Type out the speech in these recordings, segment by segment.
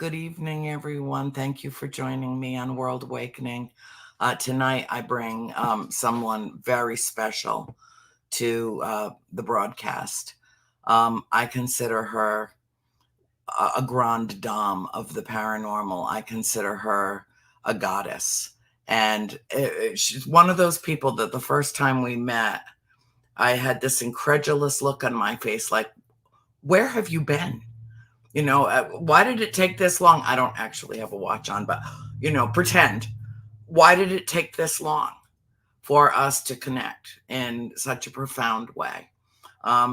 good evening, everyone. Thank you for joining me on World Awakening. Tonight, I bring someone very special to the broadcast. I consider her a grande dame of the paranormal. I consider her a goddess. And she's one of those people that the first time we met, I had this incredulous look on my face like, where have you been? Why did it take this long? I don't actually have a watch on, but, pretend. Why did it take this long for us to connect in such a profound way?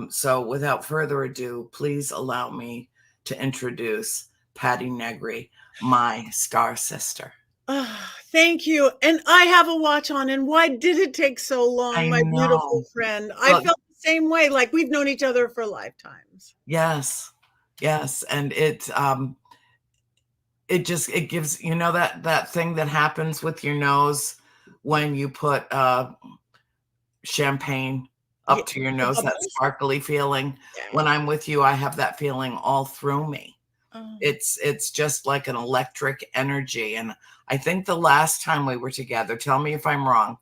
So without further ado, please allow me to introduce Patti Negri, my star sister. Oh, thank you. And I have a watch on. And why did it take so long, I my beautiful know. friend? I Well, felt the same way, like we've known each other for lifetimes. yes, yes. And it gives, that thing that happens with your nose when you put champagne Yeah, up to your the nose, that bubbles. sparkly feeling. Yeah. When I'm with you, I have that feeling all through me. Oh, It's just like an electric energy. And I think the last time we were together, tell me if I'm wrong,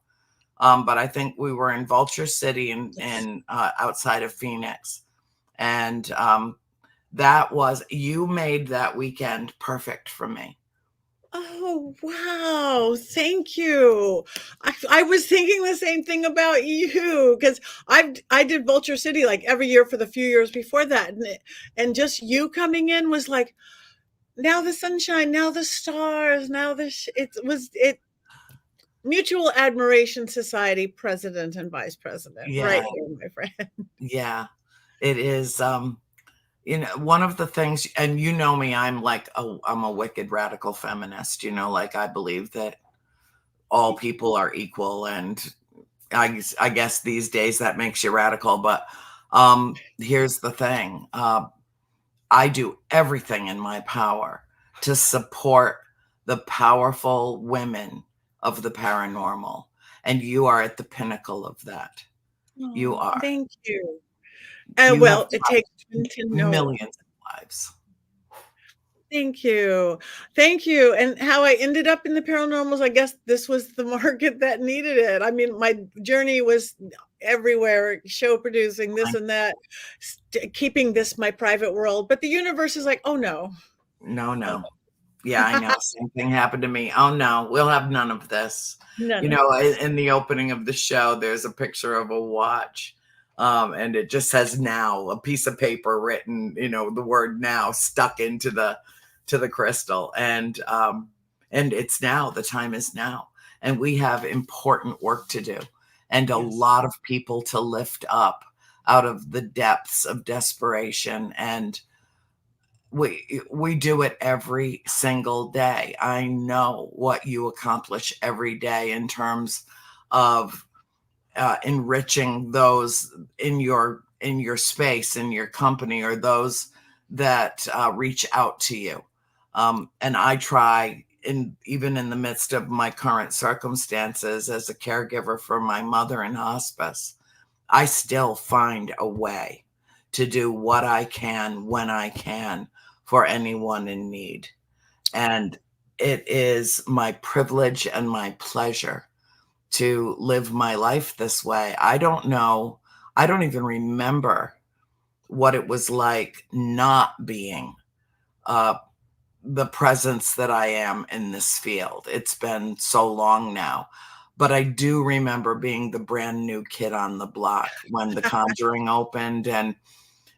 but I think we were in Vulture City yes. in outside of Phoenix. And you made that weekend perfect for me. Oh, wow. Thank you. I was thinking the same thing about you because I did Vulture City like every year for the few years before that. And just you coming in was like, now the sunshine, now the stars, now it Mutual Admiration Society president and vice president, Yeah, right here, my friend. yeah. It is one of the things, and me, I'm a wicked radical feminist, like I believe that all people are equal. And I guess these days that makes you radical. But here's the thing. I do everything in my power to support the powerful women of the paranormal. And you are at the pinnacle of that. You Oh, are. thank you. You have Well, it takes touched one to know. millions of lives. Thank you. Thank you. And how I ended up in the paranormals, I guess this was the market that needed it. I mean, my journey was everywhere, show producing, this and that, keeping this my private world. But the universe is like, oh no. No, Oh no. Yeah, I know. Same thing happened to me. Oh no, we'll have none of this. no, none of this. In the opening of the show, there's a picture of a watch. And it just says now, a piece of paper written, the word now stuck into the crystal. And it's now, the time is now. And we have important work to do and a Yes. lot of people to lift up out of the depths of desperation. And we do it every single day. I know what you accomplish every day in terms of enriching those in your space, in your company, or those that reach out to you. And I try, even in the midst of my current circumstances as a caregiver for my mother in hospice, I still find a way to do what I can when I can for anyone in need. And it is my privilege and my pleasure to live my life this way. I don't know. I don't even remember what it was like not being uh, the presence that I am in this field. It's been so long now. But I do remember being the brand new kid on the block when The Conjuring opened, and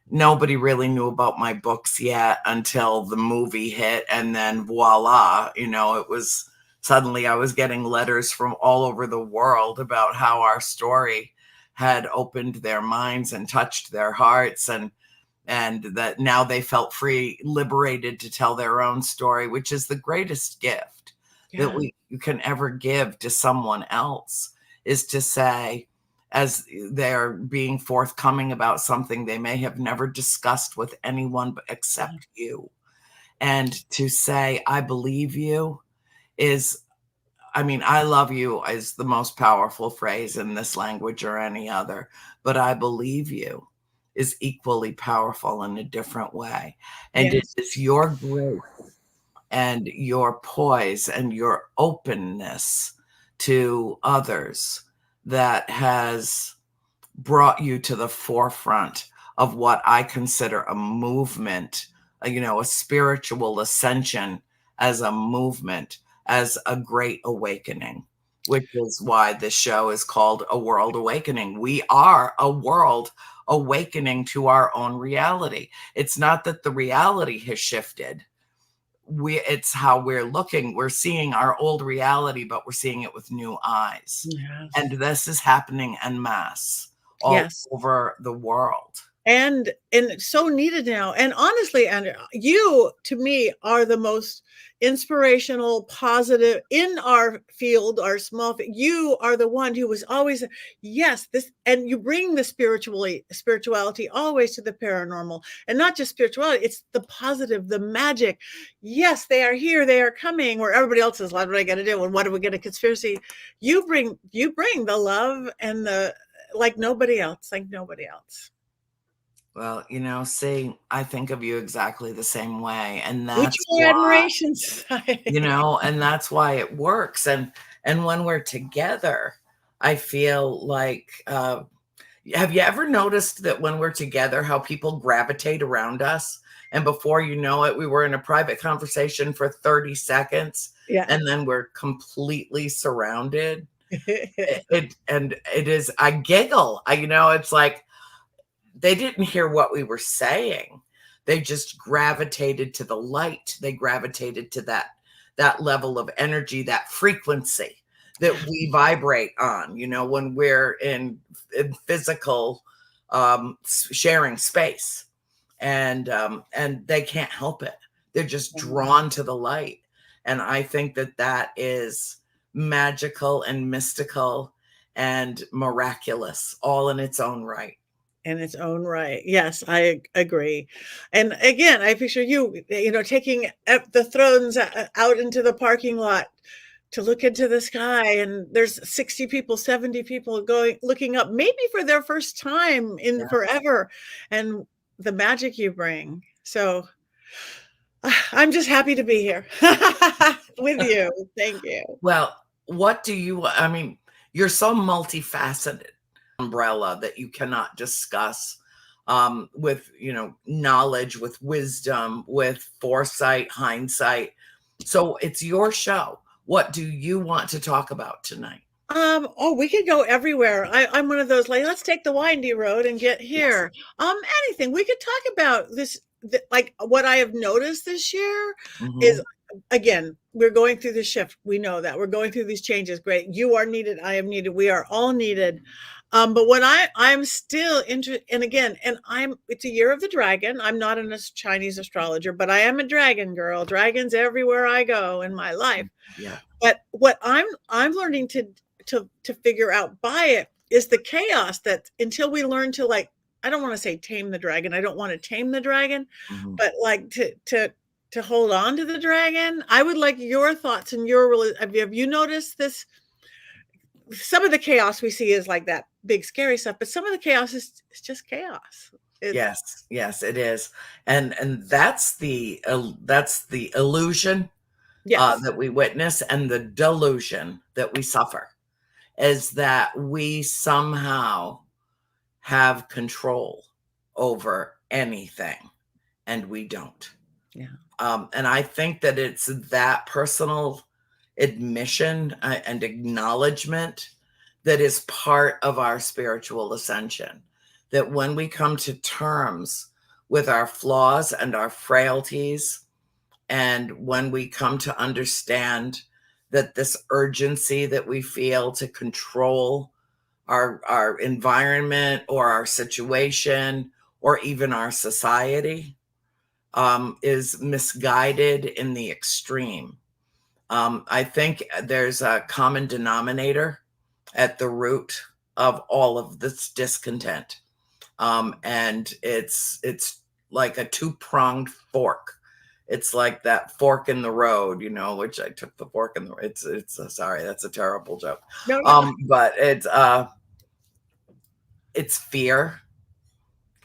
nobody really knew about my books yet until the movie hit. And then voila, it was suddenly I was getting letters from all over the world about how our story had opened their minds and touched their hearts, and that now they felt free, liberated to tell their own story, which is the greatest gift that Yeah. you can ever give to someone else, is to say, as they're being forthcoming about something they may have never discussed with anyone but except you. And to say, I believe you is, I mean, I love you is the most powerful phrase in this language or any other, but I believe you is equally powerful in a different way. And it Yes. is your grace and your poise and your openness to others that has brought you to the forefront of what I consider a movement, a spiritual ascension as a movement, as a great awakening, which is why this show is called A World Awakening. We are a world awakening to our own reality. It's not that the reality has shifted. It's how we're looking. We're seeing our old reality, but we're seeing it with new eyes. And Yes. this is happening en masse all Yes. over the world. And it's so needed now. And honestly, Andrea, you to me are the most inspirational, positive in our field, our small. You are the one who was always yes, this, and you bring the spirituality always to the paranormal, and not just spirituality. It's the positive, the magic. Yes, they are here, they are coming. Where everybody else is, what do I got to do? And what do we get a conspiracy? You bring the love and the like nobody else, like nobody else. Well, see, I think of you exactly the same way. And that's Mutual why, admiration society. and that's why it works. And when we're together, I feel like, have you ever noticed that when we're together, how people gravitate around us? And before you know it, we were in a private conversation for 30 seconds, Yeah. and then we're completely surrounded. I giggle. It's like they didn't hear what we were saying. They just gravitated to the light. They gravitated to that level of energy, that frequency that we vibrate on, when we're in physical sharing space. And they can't help it. They're just drawn to the light. And I think that is magical and mystical and miraculous all in its own right. In its own right. Yes, I agree. And again, I picture you, taking the thrones out into the parking lot to look into the sky, and there's 60 people, 70 people looking up, maybe for their first time in Yeah. forever, and the magic you bring. So I'm just happy to be here with you. Thank you. Well, you're so multifaceted umbrella that you cannot discuss with, knowledge, with wisdom, with foresight, hindsight. So it's your show. What do you want to talk about tonight? Oh, we could go everywhere. I'm one of those, like, let's take the windy road and get Yes. here. Anything. We could talk about this, like what I have noticed this year Hmm. is, again, we're going through the shift. We know that we're going through these changes. Great. You are needed. I am needed. We are all needed. But what I'm still interested, and again, it's a year of the dragon. I'm not a Chinese astrologer, but I am a dragon girl. Dragons everywhere I go in my life. Yeah. But what I'm learning to figure out by it is the chaos that, until we learn to, like, I don't want to say tame the dragon. I don't want to tame the dragon, Hmm. but like to hold on to the dragon. I would like your thoughts and have you noticed this? Some of the chaos we see is like that big scary stuff, but some of the chaos is just chaos. It's Yes, it is. And that's the illusion yes. that we witness, and the delusion that we suffer, is that we somehow have control over anything, and we don't. Yeah. And I think that it's that personal admission and acknowledgement that is part of our spiritual ascension. That when we come to terms with our flaws and our frailties, and when we come to understand that this urgency that we feel to control our environment or our situation or even our society is misguided in the extreme. I think there's a common denominator at the root of all of this discontent. And it's like a two-pronged fork. It's like that fork in the road, which I took the fork in the, it's sorry, that's a terrible joke. No, no. But it's fear,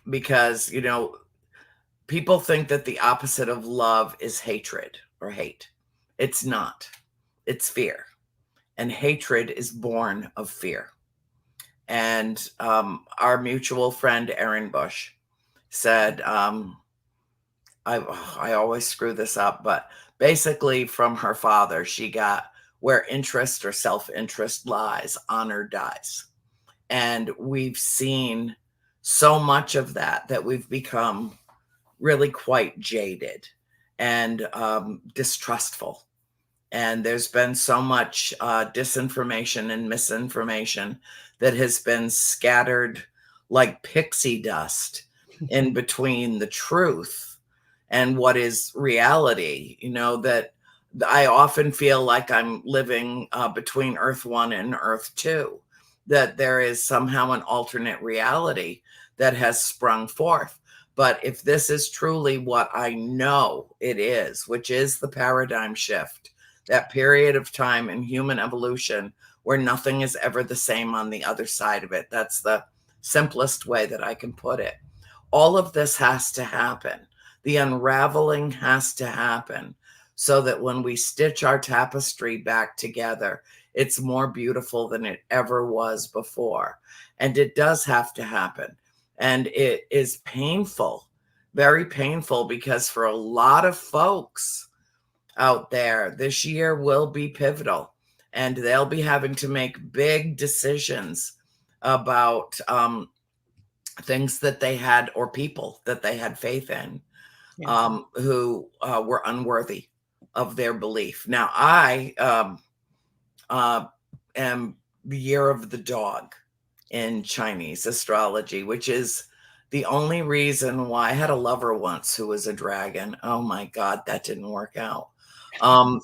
because, people think that the opposite of love is hatred, or hate. It's not. It's fear. And hatred is born of fear. And our mutual friend, Erin Bush, said, I always screw this up, but basically from her father, she got where interest or self-interest lies, honor dies. And we've seen so much of that we've become really quite jaded and distrustful. And there's been so much disinformation and misinformation that has been scattered like pixie dust in between the truth and what is reality. That I often feel like I'm living between Earth 1 and Earth 2, that there is somehow an alternate reality that has sprung forth. But if this is truly what I know it is, which is the paradigm shift, that period of time in human evolution where nothing is ever the same on the other side of it. That's the simplest way that I can put it. All of this has to happen. The unraveling has to happen so that when we stitch our tapestry back together, it's more beautiful than it ever was before. And it does have to happen. And it is painful, very painful, because for a lot of folks out there, this year will be pivotal, and they'll be having to make big decisions about things that they had, or people that they had faith in, who were unworthy of their belief. Now, I am the year of the dog in Chinese astrology, which is the only reason why I had a lover once who was a dragon. Oh my God, that didn't work out. But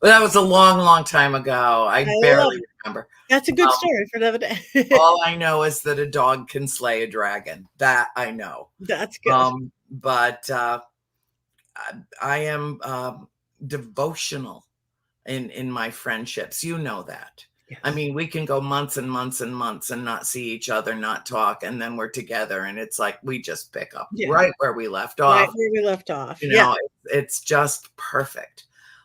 that was a long, long time ago. I barely remember. That's a good story for another day. All I know is that a dog can slay a dragon. That I know. That's good. But I am devotional in my friendships. You know that. Yes. I mean, we can go months and months and months and not see each other, not talk, and then we're together, and it's like we just pick up right where we left off. Right where we left off. It's just perfect.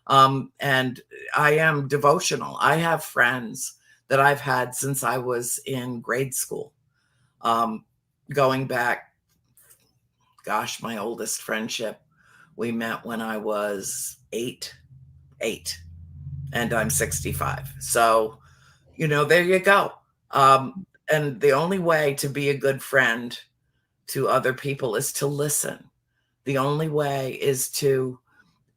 And I am devotional. I have friends that I've had since I was in grade school. Going back, gosh, my oldest friendship, we met when I was eight, and I'm 65. So, there you go. And the only way to be a good friend to other people is to listen. The only way is to,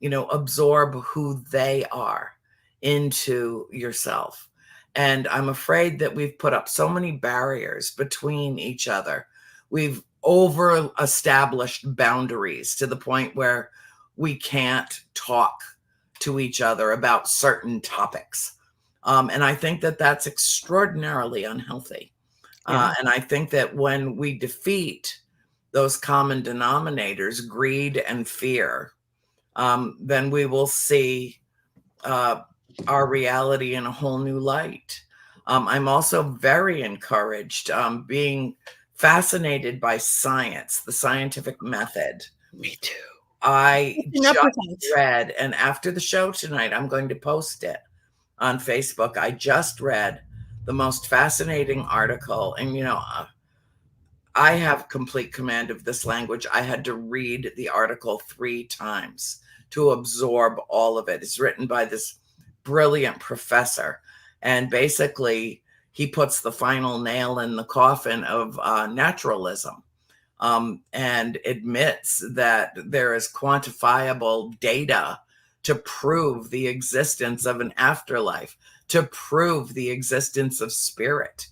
absorb who they are into yourself. And I'm afraid that we've put up so many barriers between each other. We've over established boundaries to the point where we can't talk to each other about certain topics. And I think that that's extraordinarily unhealthy. And I think that when we defeat those common denominators, greed and fear, then we will see our reality in a whole new light. I'm also very encouraged, being fascinated by science, the scientific method. Me too. I just read, and after the show tonight, I'm going to post it on Facebook. I just read the most fascinating article, and I have complete command of this language. I had to read the article 3 times to absorb all of it. It's written by this brilliant professor, and basically he puts the final nail in the coffin of naturalism, and admits that there is quantifiable data to prove the existence of an afterlife, to prove the existence of spirit.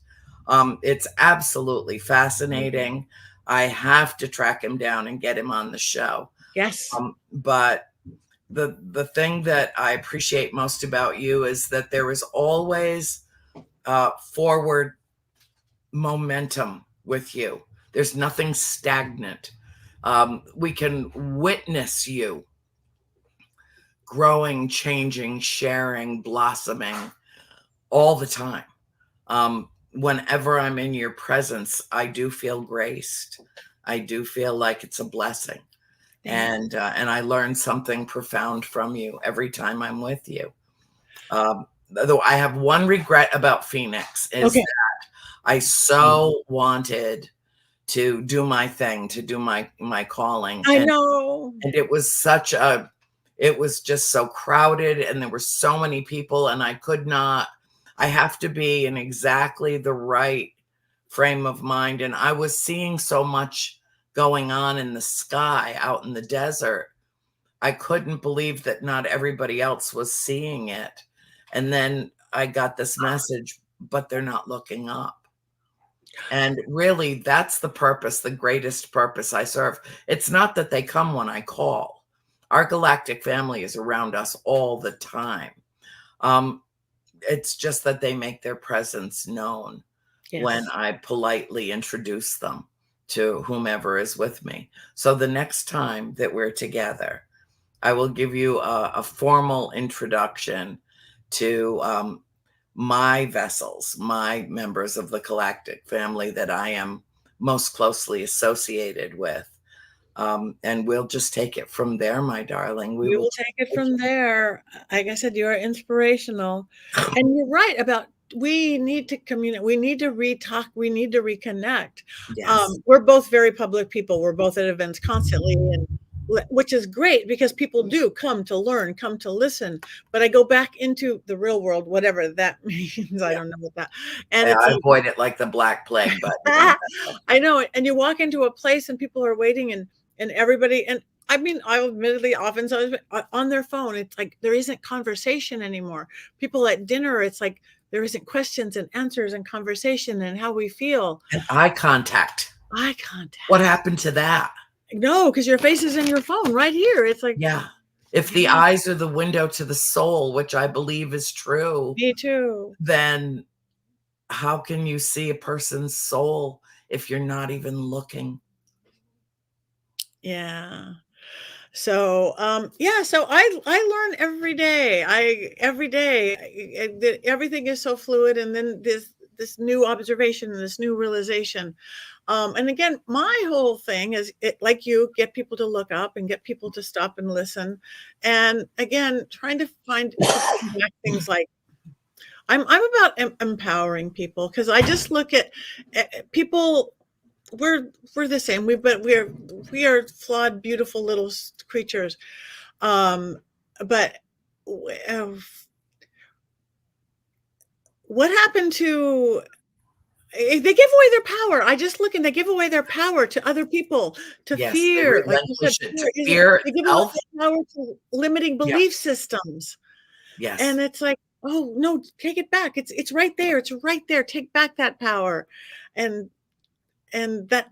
It's absolutely fascinating. I have to track him down and get him on the show. Yes. But the thing that I appreciate most about you is that there is always forward momentum with you. There's nothing stagnant. We can witness you growing, changing, sharing, blossoming all the time. Whenever I'm in your presence, I do feel graced. I do feel like it's a blessing. Thanks. And I learn something profound from you every time I'm with you. Though I have one regret about Phoenix is Okay. that I so wanted to do my thing, to do my calling, I know. and it was it was just so crowded, and there were so many people, and I have to be in exactly the right frame of mind. And I was seeing so much going on in the sky out in the desert. I couldn't believe that not everybody else was seeing it. And then I got this message, but they're not looking up. And really, that's the purpose, the greatest purpose I serve. It's not that they come when I call. Our galactic family is around us all the time. Um, it's just that they make their presence known when Yes. I politely introduce them to whomever is with me. So the next time that we're together, I will give you a formal introduction to my vessels, my members of the galactic family that I am most closely associated with. And we'll just take it from there, my darling. We We will. will take it from there. Like I said, you are inspirational. And you're right about we need to communicate. We need to re-talk. We need to reconnect. Yes. We're both very public people. We're both at events constantly, and which is great because people do come to learn, come to listen. But I go back into the real world, whatever that means. I Yeah. don't know what that. And it's I like, avoid it like the Black Plague, but you know. I know. And you walk into a place and people are waiting, and everybody, and I mean, I admittedly often on their phone. It's like there isn't conversation anymore. People at dinner, it's like there isn't questions and answers and conversation and how we feel. And eye contact. Eye contact. What happened to that? No, because your face is in your phone right here. It's like, Yeah. If the yeah, eyes are the window to the soul, which I believe is true, me too. then how can you see a person's soul if you're not even looking? Yeah. So, yeah, so I learn every day. Every day everything is so fluid, and then this new observation and this new realization. And again, my whole thing is like you get people to look up and get people to stop and listen. And again, trying to put back things like I'm about empowering people because I just look at people. We're the same. We are flawed, beautiful little creatures. But uh, what happened to they give away their power? I just look and they give away their power to other people, to Yes, they fear. Like you said, relinquish it to fear is fear they give away itself. their power to limiting Yeah. belief systems. Yes. And it's like, oh no, take it back. It's right there. It's right there. Take back that power. And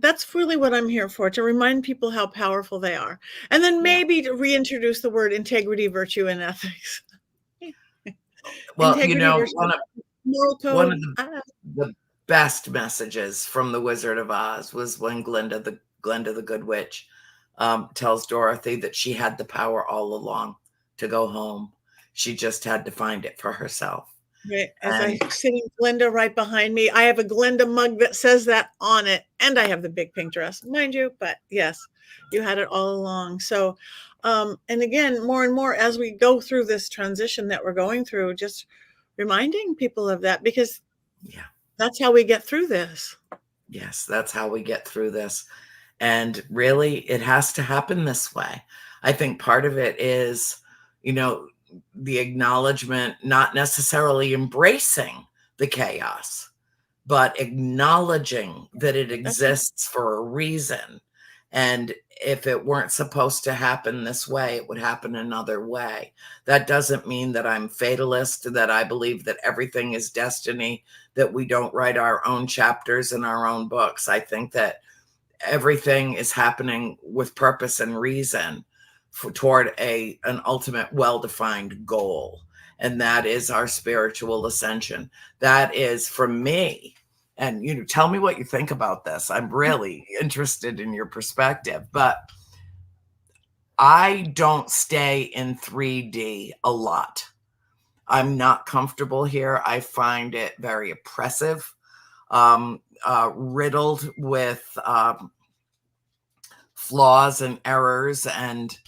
that's really what I'm here for, to remind people how powerful they are. And then Yeah. maybe to reintroduce the word integrity, virtue, and ethics. Well, you Integrity, know, virtue, moral one of code. the best messages from The Wizard of Oz was when Glinda the Good Witch tells Dorothy that she had the power all along to go home. She just had to find it for herself. Right. As And I sitting Glinda right behind me, I have a Glinda mug that says that on it, and I have the big pink dress, mind you. But yes, you had it all along. So, and again, more and more as we go through this transition that we're going through, just reminding people of that because yeah, that's how we get through this. yes, that's how we get through this. And really, it has to happen this way. I think part of it is, you know, the acknowledgement, not necessarily embracing the chaos, but acknowledging that it That's right. exists for a reason. And if it weren't supposed to happen this way, it would happen another way. That doesn't mean that I'm fatalist, that I believe that everything is destiny, that we don't write our own chapters in our own books. I think that everything is happening with purpose and reason toward an ultimate well-defined goal. And that is our spiritual ascension. That is, for me, and you know, tell me what you think about this. I'm really interested in your perspective, but I don't stay in 3D a lot. I'm not comfortable here. I find it very oppressive, riddled with flaws and errors and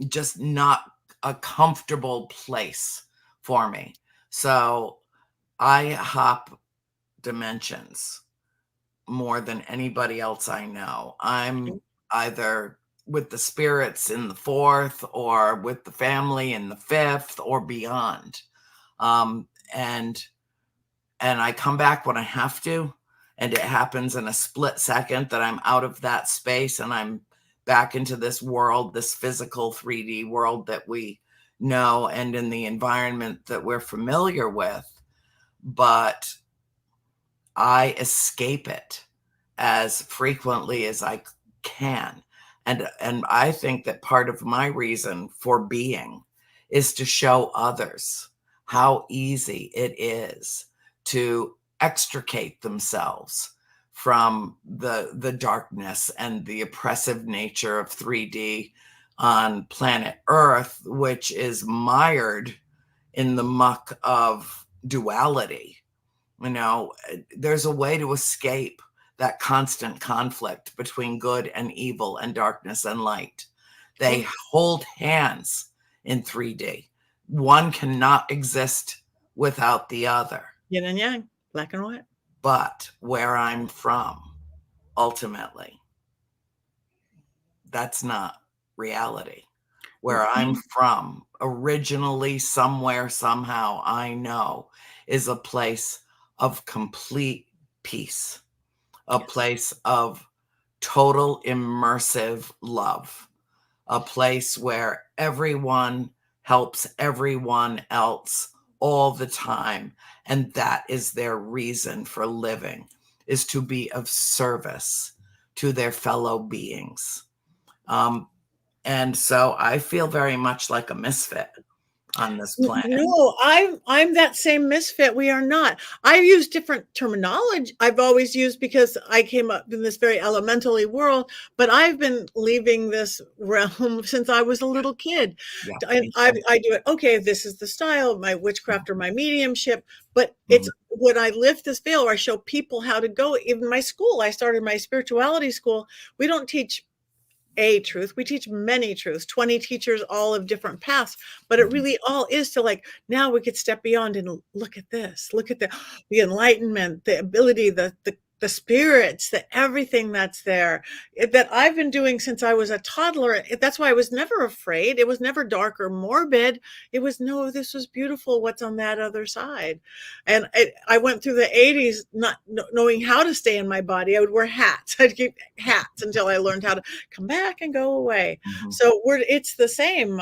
just not a comfortable place for me. So I hop dimensions more than anybody else I know. I'm either with the spirits in the fourth or with the family in the fifth or beyond. And I come back when I have to, and it happens in a split second that I'm out of that space and I'm back into this world, this physical 3D world that we know and in the environment that we're familiar with. But I escape it as frequently as I can. And I think that part of my reason for being is to show others how easy it is to extricate themselves from the darkness and the oppressive nature of 3D on planet Earth, which is mired in the muck of duality. You know, there's a way to escape that constant conflict between good and evil and darkness and light. They hold hands in 3D. One cannot exist without the other. Yin and yang, black and white. But where I'm from, ultimately, that's not reality. Where I'm from, originally, somewhere, somehow, I know, is a place of complete peace, a place of total immersive love, a place where everyone helps everyone else all the time. And that is their reason for living, is to be of service to their fellow beings. And so I feel very much like a misfit on this planet. No, I'm that same misfit. We are not. I use different terminology. I've always used because I came up in this very elementally world, but I've been leaving this realm since I was a little kid. Yeah, I do it. Okay, this is the style, my witchcraft or my mediumship, but it's when I lift this veil or I show people how to go. Even my school, I started my spirituality school. We don't teach a truth. We teach many truths, 20 teachers, all of different paths, but it really all is to like, now we could step beyond and look at this, look at the enlightenment, the ability, the spirits, everything that's there that I've been doing since I was a toddler. That's why I was never afraid. It was never dark or morbid. It was, no, this was beautiful. What's on that other side? And I went through the 80s not knowing how to stay in my body. I would wear hats. I'd keep hats until I learned how to come back and go away. So it's the same,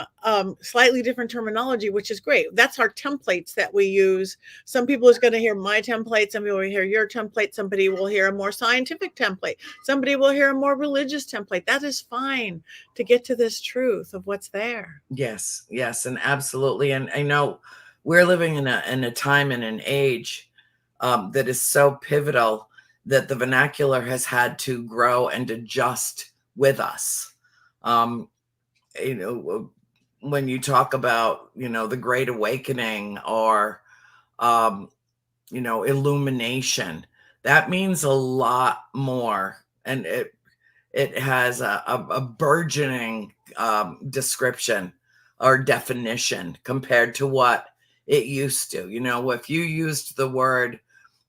slightly different terminology, which is great. That's our templates that we use. Some people is going to hear my template. Some people will hear your template. Somebody will hear a more scientific template. Somebody will hear a more religious template. That is fine to get to this truth of what's there. Yes, yes, and absolutely. And I know we're living in a time and an age that is so pivotal that the vernacular has had to grow and adjust with us. You know, when you talk about, you know, the Great Awakening or, you know, illumination, that means a lot more. And it has a burgeoning description or definition compared to what it used to. You know, if you used the word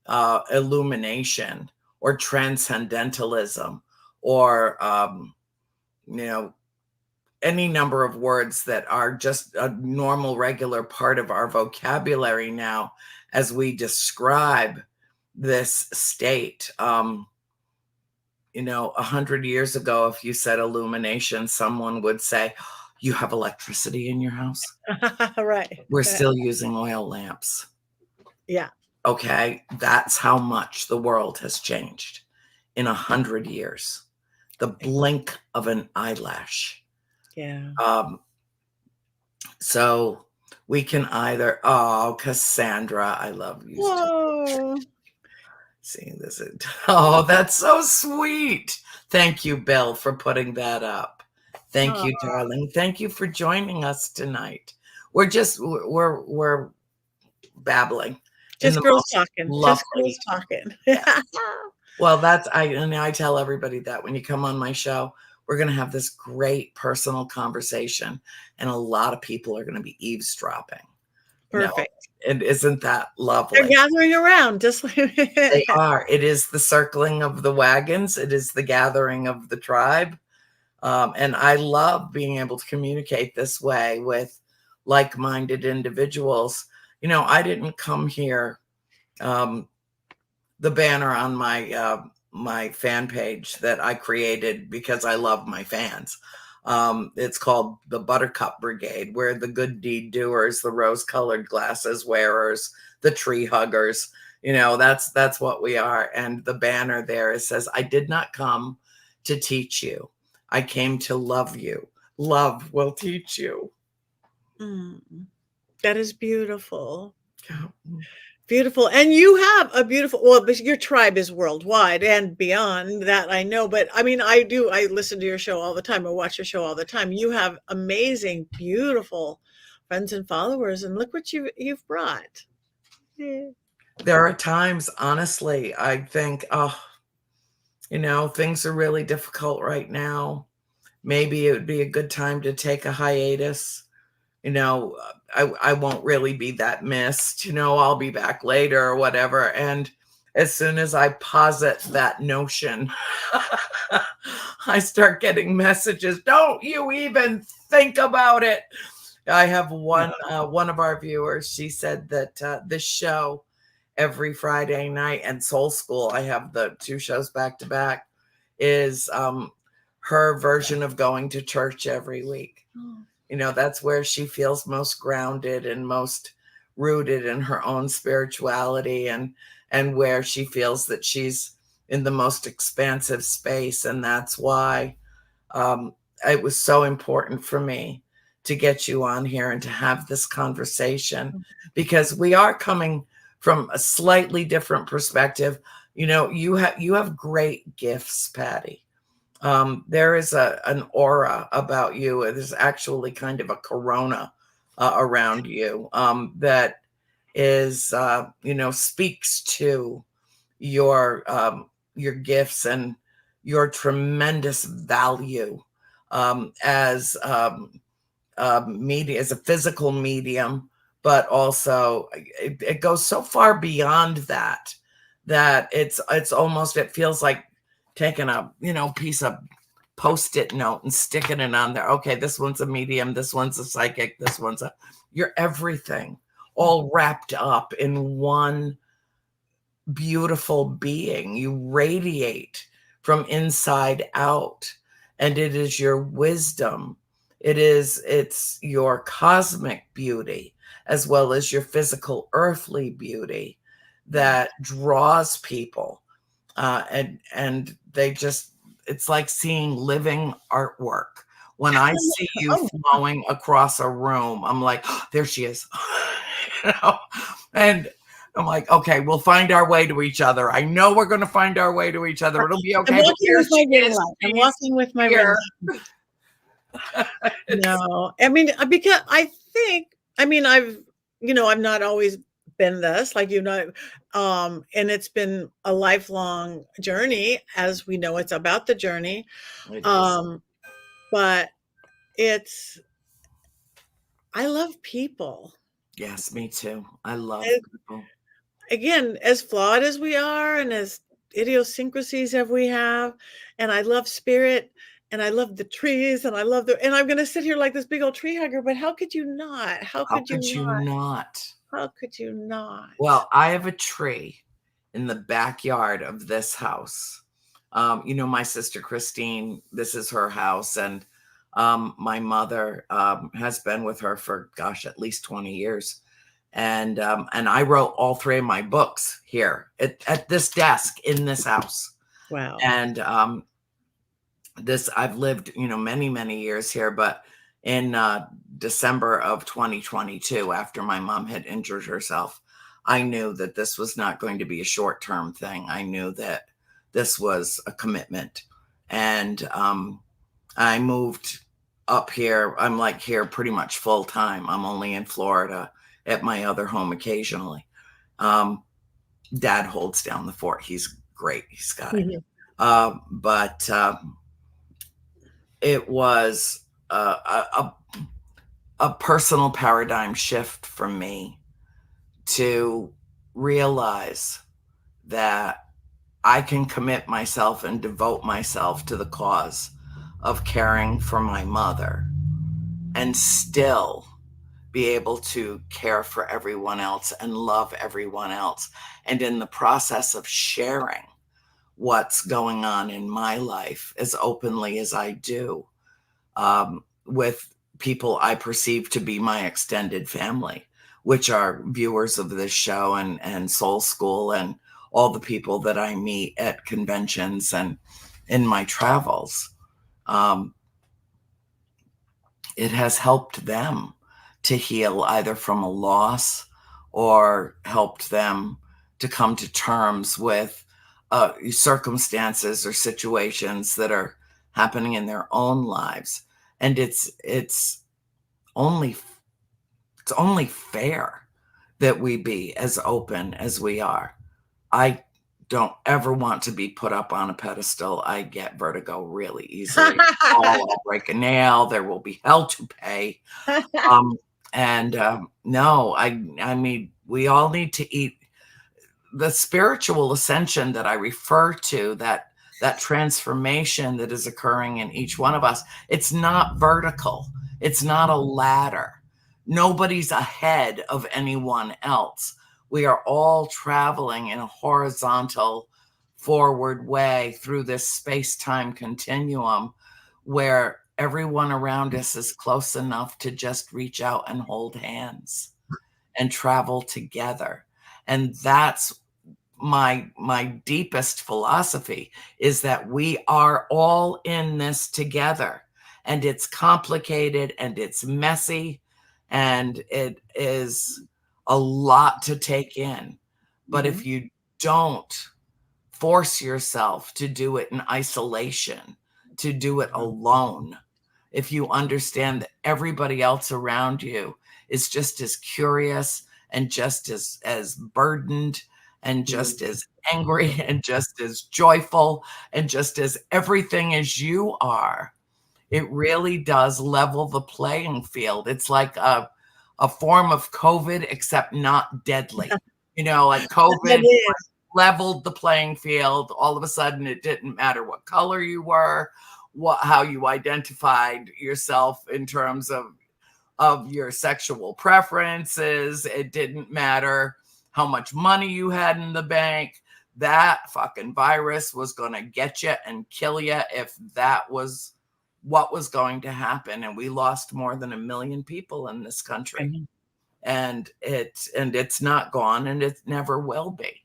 illumination or transcendentalism or, you know, any number of words that are just a normal, regular part of our vocabulary now as we describe this state. You know, 100 years ago, if you said illumination, someone would say, you have electricity in your house? Right. We're still using oil lamps. Yeah. Okay. That's how much the world has changed in 100 years. The blink of an eyelash. Yeah. So we can either, oh, Cassandra, I love you. Whoa. Seeing this. Oh, that's so sweet. Thank you, Bill, for putting that up. Thank you, darling. Thank you for joining us tonight. We're babbling. Just girls talking. Lovely. Just girls talking. Yeah. Well, and I tell everybody that when you come on my show, we're going to have this great personal conversation, and a lot of people are going to be eavesdropping. Perfect. And isn't that They're lovely? gathering around just like They are. It is the circling of the wagons. It is the gathering of the tribe. And I love being able to communicate this way with like-minded individuals. I didn't come here. The banner on my fan page that I created because I love my fans. It's called the Buttercup Brigade. We're the good deed doers, the rose-colored glasses wearers, the tree huggers. That's what we are. And the banner there, it says, "I did not come to teach you. I came to love you. Love will teach you." That is beautiful. Yeah. Beautiful. And you have a beautiful, well, but your tribe is worldwide and beyond that, I know. But I mean, I listen to your show all the time. I watch your show all the time. You have amazing, beautiful friends and followers. And look what you've brought. Yeah. There are times, honestly, I think, oh, things are really difficult right now. Maybe it would be a good time to take a hiatus. I won't really be that missed. I'll be back later or whatever. And as soon as I posit that notion, I start getting messages. Don't you even think about it. I have one of our viewers. She said that this show every Friday night and Soul School, I have the two shows back to back, is her version of going to church every week. That's where she feels most grounded and most rooted in her own spirituality, and where she feels that she's in the most expansive space. And that's why it was so important for me to get you on here and to have this conversation, because we are coming from a slightly different perspective. You have great gifts, Patti. There is an aura about you. There's actually kind of a corona around you that is, speaks to your gifts and your tremendous value as media, as a physical medium, but also it goes so far beyond that it's almost, it feels like taking a piece of post-it note and sticking it on there. Okay, this one's a medium, this one's a psychic, this one's you're everything, all wrapped up in one beautiful being. You radiate from inside out, and it is your wisdom, it's your cosmic beauty as well as your physical earthly beauty that draws people, and they just, it's like seeing living artwork. When I see you flowing across a room, I'm like, oh, there she is. And I'm like, okay, we'll find our way to each other. I know we're going to find our way to each other. It'll be okay. I'm walking with my ring light. No, I mean, because I think, I mean, I've not always been this, like, and it's been a lifelong journey. As we know, it's about the journey. But I love people. Yes, me too. I love people. Again, as flawed as we are and as idiosyncrasies as we have, and I love spirit, and I love the trees, and and I'm going to sit here like this big old tree hugger, but how could you not? How could you not? How could you not? Well, I have a tree in the backyard of this house. My sister Christine, this is her house, and my mother has been with her for, gosh, at least 20 years. And I wrote all three of my books here at this desk in this house. Wow. And I've lived, many, many years here, but in December of 2022, after my mom had injured herself, I knew that this was not going to be a short-term thing. I knew that this was a commitment. And I moved up here. I'm like here pretty much full time. I'm only in Florida at my other home occasionally. Dad holds down the fort. He's great. He's got it. Mhm. But it was a personal paradigm shift for me to realize that I can commit myself and devote myself to the cause of caring for my mother and still be able to care for everyone else and love everyone else. And in the process of sharing what's going on in my life as openly as I do, with people I perceive to be my extended family, which are viewers of this show and Soul School and all the people that I meet at conventions and in my travels. Um, it has helped them to heal either from a loss or helped them to come to terms with circumstances or situations that are happening in their own lives. And only it's only fair that we be as open as we are. I don't ever want to be put up on a pedestal. I get vertigo really easily. I'll break a nail. There will be hell to pay. No, I mean, we all need to eat the spiritual ascension that I refer to, that transformation that is occurring in each one of us. It's not vertical. It's not a ladder. Nobody's ahead of anyone else. We are all traveling in a horizontal forward way through this space-time continuum where everyone around us is close enough to just reach out and hold hands and travel together. And that's my deepest philosophy, is that we are all in this together, and it's complicated and it's messy and it is a lot to take in. But if you don't force yourself to do it in isolation, to do it alone, if you understand that everybody else around you is just as curious and just as burdened and just as angry and just as joyful and just as everything as you are, it really does level the playing field. It's like a form of COVID, except not deadly. You know, like COVID leveled the playing field. All of a sudden, it didn't matter what color you were, how you identified yourself in terms of your sexual preferences. It didn't matter how much money you had in the bank. That fucking virus was going to get you and kill you if that was what was going to happen. And we lost more than 1 million people in this country. And it's not gone, and it never will be.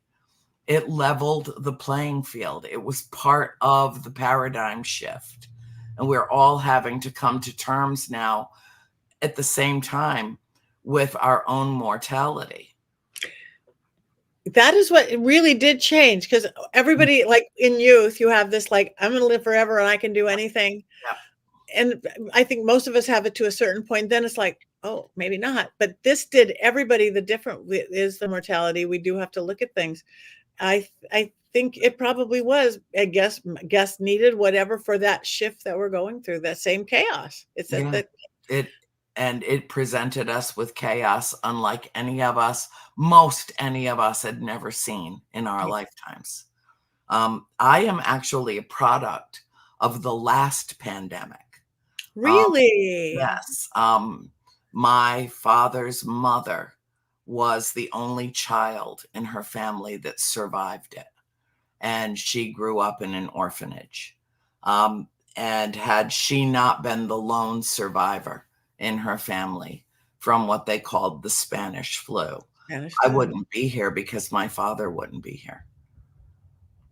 It leveled the playing field. It was part of the paradigm shift. And we're all having to come to terms now at the same time with our own mortality. That is what it really did change, because everybody, like in youth, you have this like, I'm going to live forever and I can do anything. Yeah. And I think most of us have it to a certain point. Then it's like, oh, maybe not. But this did everybody the different is the mortality. We do have to look at things. I think it probably was, I guess needed, whatever, for that shift that we're going through, that same chaos. It's it presented us with chaos unlike any of us had never seen in our lifetimes. I am actually a product of the last pandemic. Really? Yes. My father's mother was the only child in her family that survived it. And she grew up in an orphanage. And had she not been the lone survivor in her family from what they called the Spanish flu, I wouldn't be here, because my father wouldn't be here.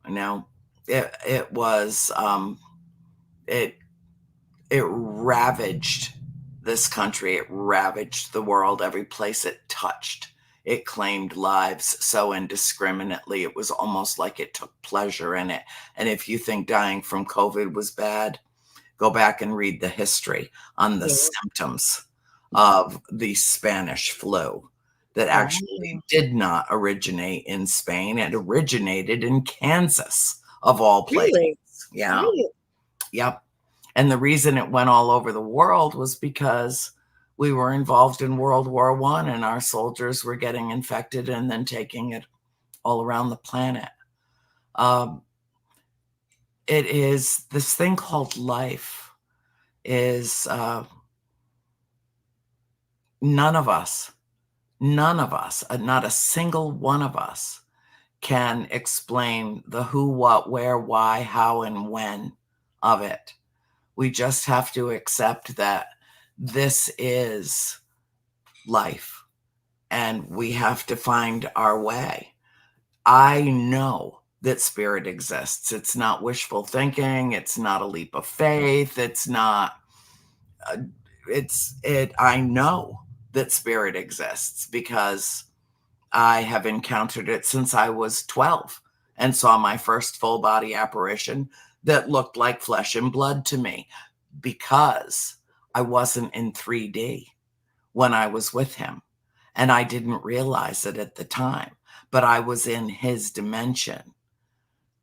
Now, it was, it ravaged this country. It ravaged the world. Every place it touched, it claimed lives so indiscriminately. It was almost like it took pleasure in it. And if you think dying from COVID was bad, go back and read the history on the symptoms of the Spanish flu. that actually Wow. did not originate in Spain. It originated in Kansas, of all places. Really? Yeah. Really? Yep. And the reason it went all over the world was because we were involved in World War I and our soldiers were getting infected and then taking it all around the planet. It is this thing called life is none of us, not a single one of us can explain the who, what, where, why, how, and when of it. We just have to accept that this is life and we have to find our way. I know that spirit exists. It's not wishful thinking. It's not a leap of faith. It's not, uh, I know that spirit exists because I have encountered it since I was 12 and saw my first full body apparition that looked like flesh and blood to me because I wasn't in 3D when I was with him. And I didn't realize it at the time, but I was in his dimension.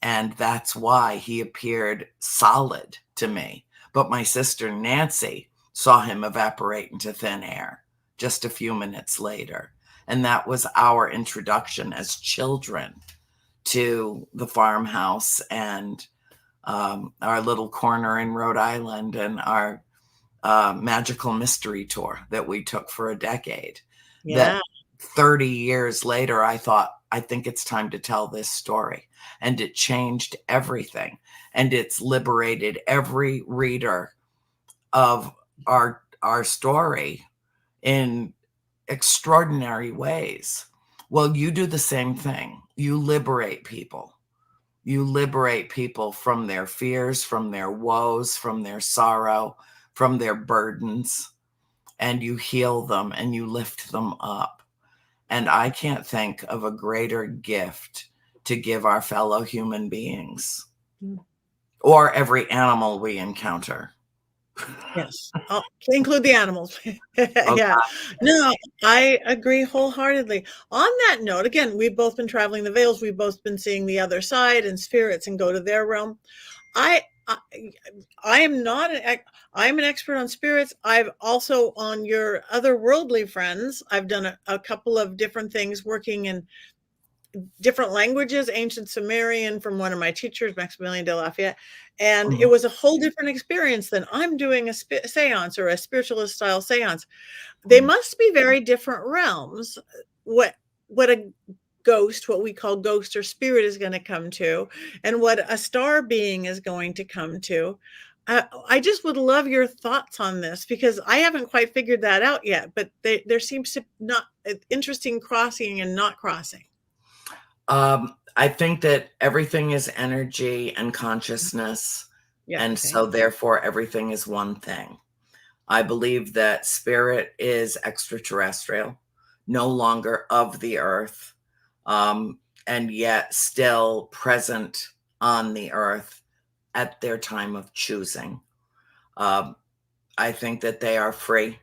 And that's why he appeared solid to me. But my sister Nancy saw him evaporate into thin air just a few minutes later. And that was our introduction as children to the farmhouse and our little corner in Rhode Island and our magical mystery tour that we took for a decade. That Yeah. 30 years later, I thought, I think it's time to tell this story. And it changed everything. And it's liberated every reader of our story in extraordinary ways. Well, you do the same thing. You liberate people. You liberate people from their fears, from their woes, from their sorrow, from their burdens, and you heal them and you lift them up. And I can't think of a greater gift to give our fellow human beings Mm. or every animal we encounter. Yes. Oh, include the animals. Oh, Yeah. God. No, I agree wholeheartedly. On that note, again, we've both been traveling the veils. We've both been seeing the other side and spirits and go to their realm. I I, I am not I'm an expert on spirits. I've also on your otherworldly friends. I've done a couple of different things working in different languages, ancient Sumerian from one of my teachers, Maximilian de Lafayette. And it Mhm. was a whole different experience than I'm doing a seance or a spiritualist style seance. They must be very different realms. What a ghost, what we call ghost or spirit, is going to come to, and what a star being is going to come to. I just would love your thoughts on this because I haven't quite figured that out yet. But there seems to not interesting crossing and not crossing. I think that everything is energy and consciousness. Yeah. And Okay. so, therefore, everything is one thing. I believe that spirit is extraterrestrial, no longer of the earth, and yet still present on the earth at their time of choosing. Um, I think that they are free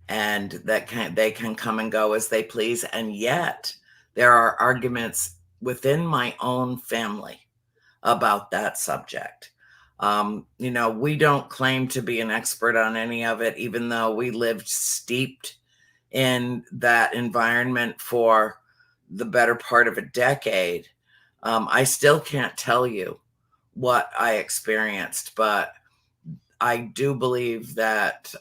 and that they can come and go as they please. And yet, there are arguments within my own family about that subject. We don't claim to be an expert on any of it, even though we lived steeped in that environment for the better part of a decade. I still can't tell you what I experienced, but I do believe that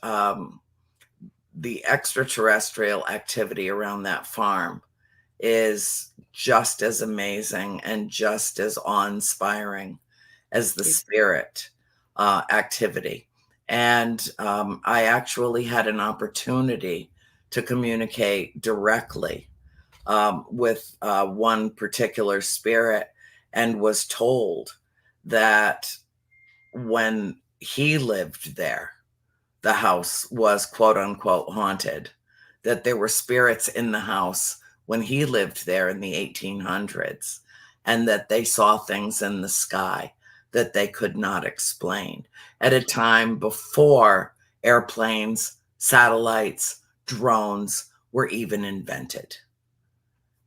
the extraterrestrial activity around that farm is just as amazing and just as awe-inspiring as the spirit activity. And I actually had an opportunity to communicate directly with one particular spirit and was told that when he lived there, the house was quote unquote haunted, that there were spirits in the house when he lived there in the 1800s, and that they saw things in the sky that they could not explain at a time before airplanes, satellites, drones were even invented.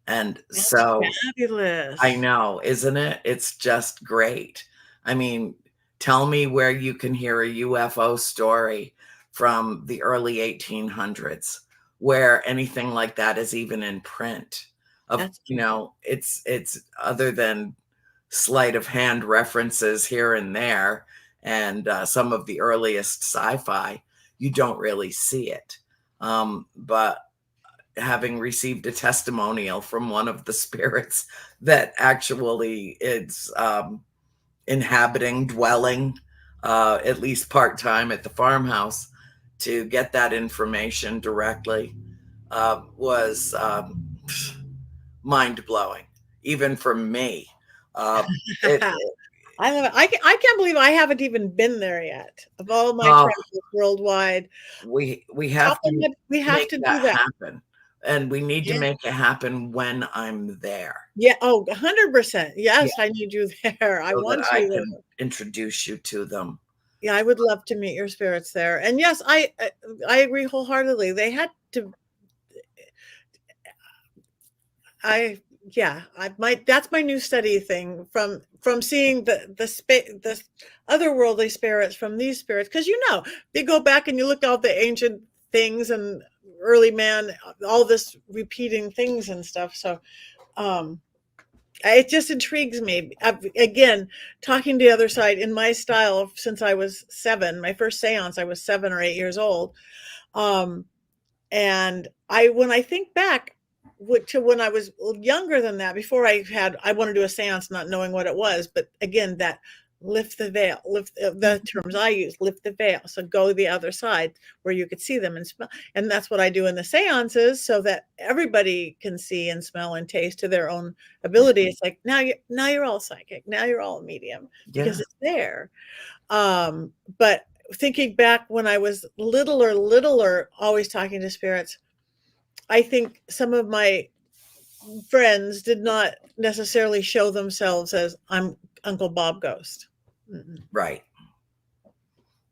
And That's so I fabulous. know, isn't it? It's just great. I mean, tell me where you can hear a UFO story from the early 1800s where anything like that is even in print. Of, That's it's other than sleight of hand references here and there, and some of the earliest sci-fi, you don't really see it. But having received a testimonial from one of the spirits that actually is inhabiting, dwelling, at least part-time at the farmhouse, to get that information directly was mind-blowing, even for me. Uh, it, I love it. I can't believe I haven't even been there yet. Of all my oh, travels worldwide, we top have of to my we have make to do that that. happen, and we need to Yeah. make it happen when I'm there. Yeah, oh, 100%. Yeah, Yes, I need you there. I so that want I you there. can introduce you to them. Yeah, I would love to meet your spirits there. And yes, I agree wholeheartedly. They had to I yeah, I might that's my new study thing from seeing the otherworldly spirits from these spirits, because they go back and you look at all the ancient things and early man, all this repeating things and stuff. So um it just intrigues me. Again, talking to the other side in my style since I was 7, my first seance, I was 7 or 8 years old. Um, and when I think back to when I was younger than that, before I want to do a seance, not knowing what it was, but again, that lift the veil, lift the terms I use, lift the veil. So go the other side where you could see them and smell. And that's what I do in the seances so that everybody can see and smell and taste to their own ability. It's like, now you're all psychic. Now you're all a medium because Yeah, it's there. But thinking back when I was littler, always talking to spirits, I think some of my friends did not necessarily show themselves as I'm Uncle Bob Ghost. Mm-mm. right.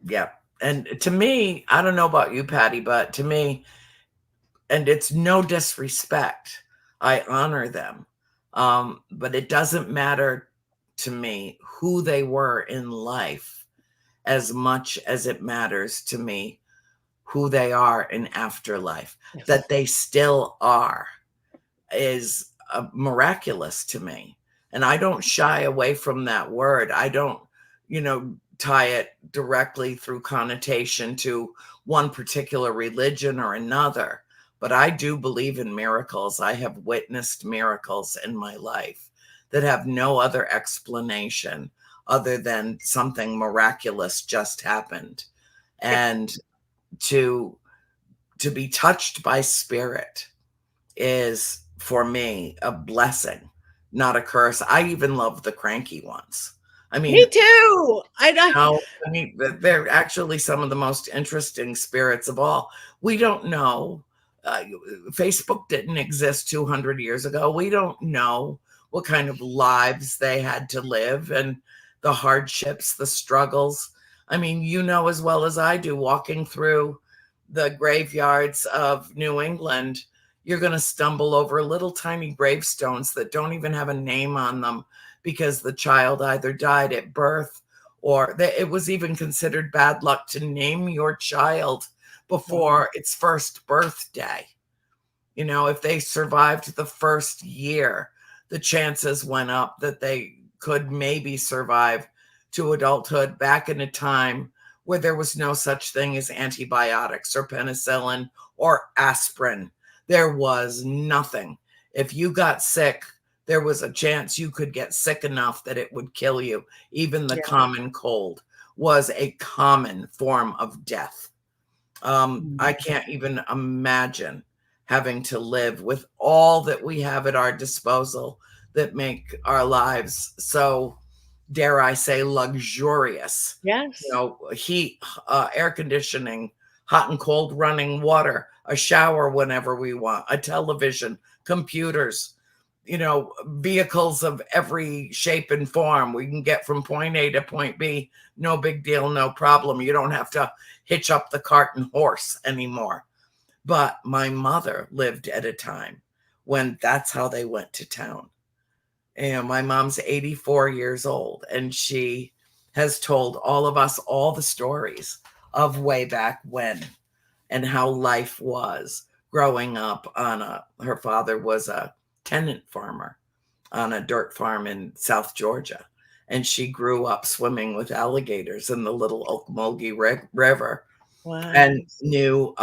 Yeah. And to me, I don't know about you, Patty, but to me, and it's no disrespect, I honor them. But it doesn't matter to me who they were in life as much as it matters to me who they are in afterlife. Yes. That they still are is miraculous to me. And I don't shy away from that word. I don't, tie it directly through connotation to one particular religion or another. But I do believe in miracles. I have witnessed miracles in my life that have no other explanation other than something miraculous just happened. Yeah. And to be touched by spirit is for me a blessing, not a curse. I even love the cranky ones. I mean, Me too. they're actually some of the most interesting spirits of all. We don't know. Facebook didn't exist 200 years ago. We don't know what kind of lives they had to live and the hardships, the struggles. I mean, as well as I do, walking through the graveyards of New England, you're going to stumble over little tiny gravestones that don't even have a name on them because the child either died at birth or it was even considered bad luck to name your child Wow. before its first birthday. If they survived the first year, the chances went up that they could maybe survive to adulthood back in a time where there was no such thing as antibiotics or penicillin or aspirin. There was nothing. If you got sick, there was a chance you could get sick enough that it would kill you. Even the Yeah. common cold was a common form of death. I can't even imagine having to live with all that we have at our disposal that make our lives so, dare I say, luxurious. Yes. Heat, air conditioning, hot and cold running water, a shower whenever we want, a television, computers, vehicles of every shape and form. We can get from point A to point B. No big deal, no problem. You don't have to hitch up the cart and horse anymore. But my mother lived at a time when that's how they went to town. And my mom's 84 years old, and she has told all of us all the stories of way back when and how life was growing up her father was a tenant farmer on a dirt farm in South Georgia. And she grew up swimming with alligators in the little Okmulgee River. Wow. And knew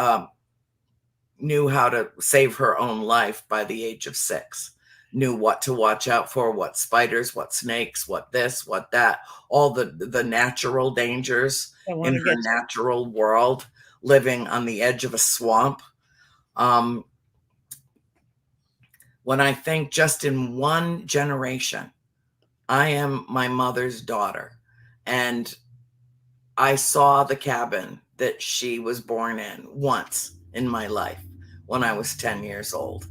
how to save her own life by the age of 6. Knew what to watch out for, what spiders, what snakes, what this, what that, all the natural dangers in her natural world, living on the edge of a swamp. When I think just in one generation, I am my mother's daughter, and I saw the cabin that she was born in once in my life when I was 10 years old.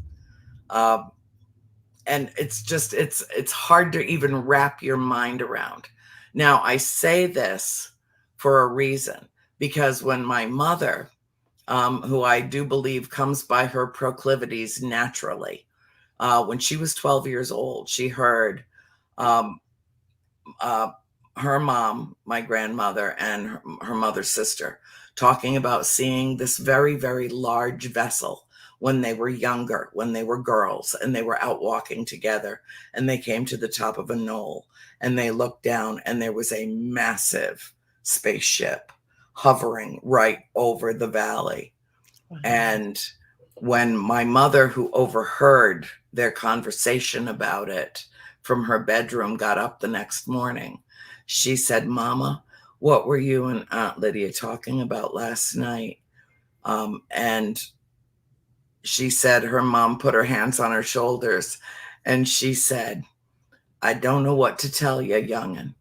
And it's just, it's hard to even wrap your mind around. Now, I say this for a reason, because when my mother, who I do believe comes by her proclivities naturally, when she was 12 years old, she heard her mom, my grandmother, and her mother's sister talking about seeing this very, very large vessel when they were younger, when they were girls, and they were out walking together, and they came to the top of a knoll, and they looked down, and there was a massive spaceship hovering right over the valley. Wow. And when my mother, who overheard their conversation about it from her bedroom, got up the next morning, she said, "Mama, what were you and Aunt Lydia talking about last night?" And she said her mom put her hands on her shoulders, and she said, "I don't know what to tell you, young'un,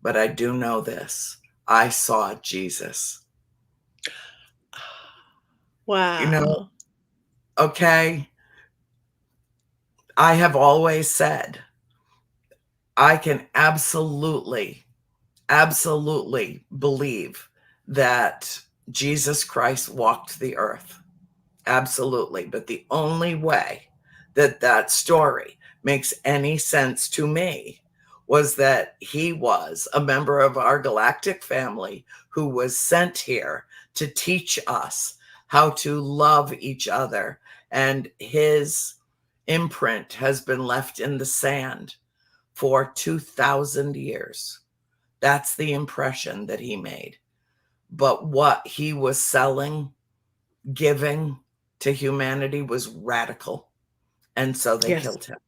but I do know this. I saw Jesus." Wow. You know, okay. I have always said, I can absolutely believe that Jesus Christ walked the earth. Absolutely. But the only way that that story makes any sense to me was that he was a member of our galactic family who was sent here to teach us how to love each other. And his imprint has been left in the sand for 2,000 years. That's the impression that he made. But what he was selling, giving to humanity was radical. And so they killed him.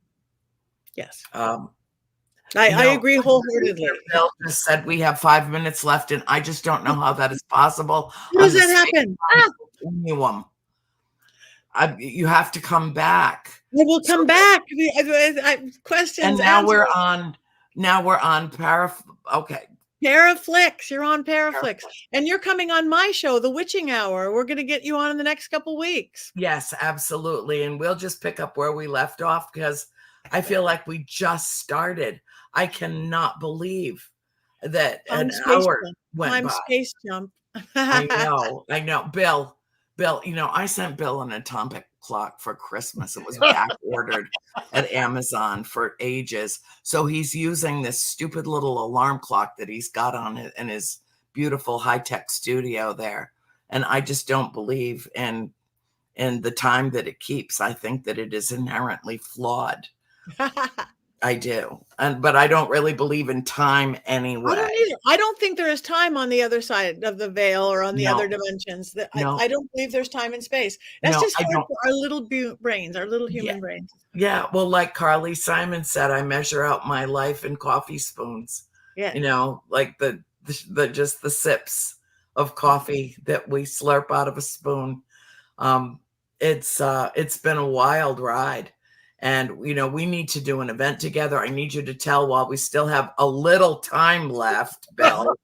Yes. I agree wholeheartedly. Bill just said we have 5 minutes left, and I just don't know how that is possible. How does that happen? Continuum. You have to come back. I will come back. Questions. And now we're on Paraflix. You're on Paraflix. And you're coming on my show, The Witching Hour. We're going to get you on in the next couple weeks. Yes, absolutely. And we'll just pick up where we left off, because I feel like we just started. I cannot believe that an hour went by. Space jump. I know. Bill, I sent Bill an atomic clock for Christmas. It was back ordered at Amazon for ages. So he's using this stupid little alarm clock that he's got on it in his beautiful high-tech studio there. And I just don't believe in the time that it keeps. I think that it is inherently flawed. I do. But I don't really believe in time anyway. I don't either. I don't think there is time on the other side of the veil or on the other dimensions. I don't believe there's time and space. That's just hard for our little brains, our little human brains. Yeah. Well, like Carly Simon said, I measure out my life in coffee spoons. Yeah. Like the just the sips of coffee that we slurp out of a spoon. It's been a wild ride. And, we need to do an event together. I need you to tell, while we still have a little time left, Bill,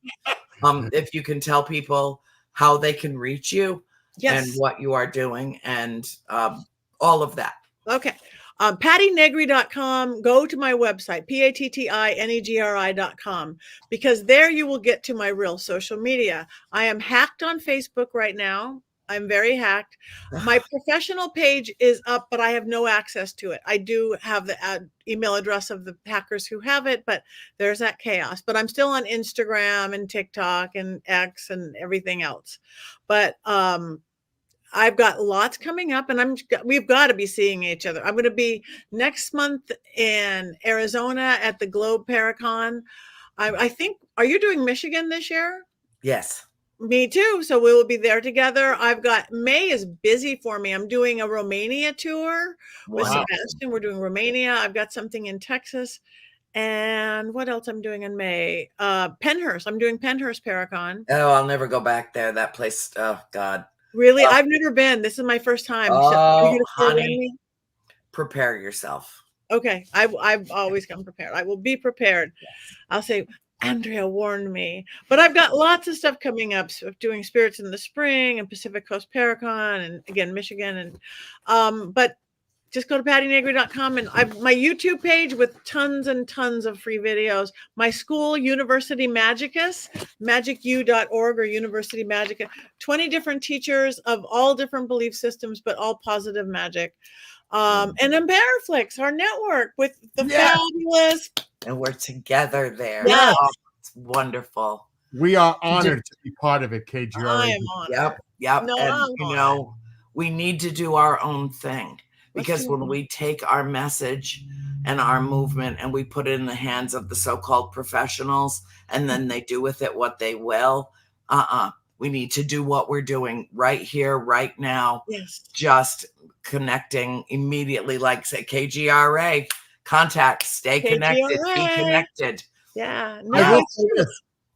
if you can tell people how they can reach you and what you are doing and all of that. Okay. PattiNegri.com. Go to my website, PattiNegri.com, because there you will get to my real social media. I am hacked on Facebook right now. I'm very hacked. My professional page is up, but I have no access to it. I do have the email address of the hackers who have it, but there's that chaos. But I'm still on Instagram and TikTok and X and everything else. But I've got lots coming up, and we've got to be seeing each other. I'm going to be next month in Arizona at the Globe Paracon. I think, are you doing Michigan this year? Yes. Me too. So we will be there together. I've got, May is busy for me. I'm doing a Romania tour with Sebastian. We're doing Romania. I've got something in Texas. And what else I'm doing in May? Penhurst. I'm doing Penhurst Paracon. Oh, I'll never go back there. That place. Oh God. Really? I've never been. This is my first time. Oh, honey, prepare yourself. Okay. I've always come prepared. I will be prepared. Yes. I'll say, Andrea warned me, but I've got lots of stuff coming up. So doing Spirits in the Spring and Pacific Coast Paracon and again, Michigan. And, but just go to pattinegri.com, and I've my YouTube page with tons and tons of free videos. My school, University Magicus, magicu.org or University Magicus, 20 different teachers of all different belief systems, but all positive magic. And Embaraflix, our network with the fabulous. And we're together there. Yes. Oh, it's wonderful. We are honored to be part of it, KGR. I am honored. Yep. No, and you know, we need to do our own thing, because when we take our message and our movement and we put it in the hands of the so-called professionals, and then they do with it what they will, we need to do what we're doing right here, right now. Yes. Just connecting immediately, like say KGRA, contact, stay connected, be connected. Yeah. No,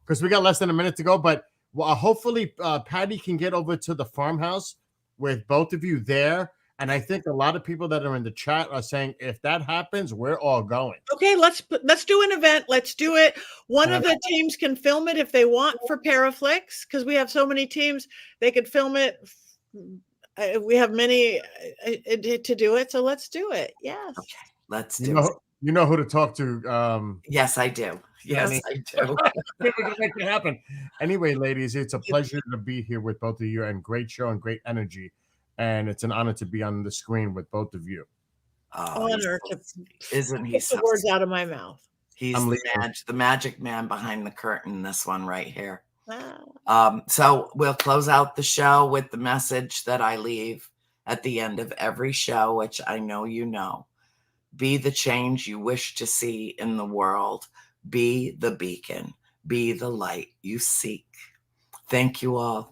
because we got less than a minute to go, but hopefully Patti can get over to the farmhouse with both of you there. And I think a lot of people that are in the chat are saying, if that happens, we're all going. Okay, let's do an event. Let's do it. One of the teams can film it if they want for Paraflix, because we have so many teams. They could film it. We have many to do it, so let's do it. Yes. Okay, let's do it. You know who to talk to. Yes, I do. Yes, I do. We can make it happen. Anyway, ladies, it's a pleasure to be here with both of you, and great show and great energy. And it's an honor to be on the screen with both of you. Honor to isn't he? The words out of my mouth. He's the magic man behind the curtain. This one right here. Wow. So we'll close out the show with the message that I leave at the end of every show, which I know you know. Be the change you wish to see in the world. Be the beacon. Be the light you seek. Thank you all.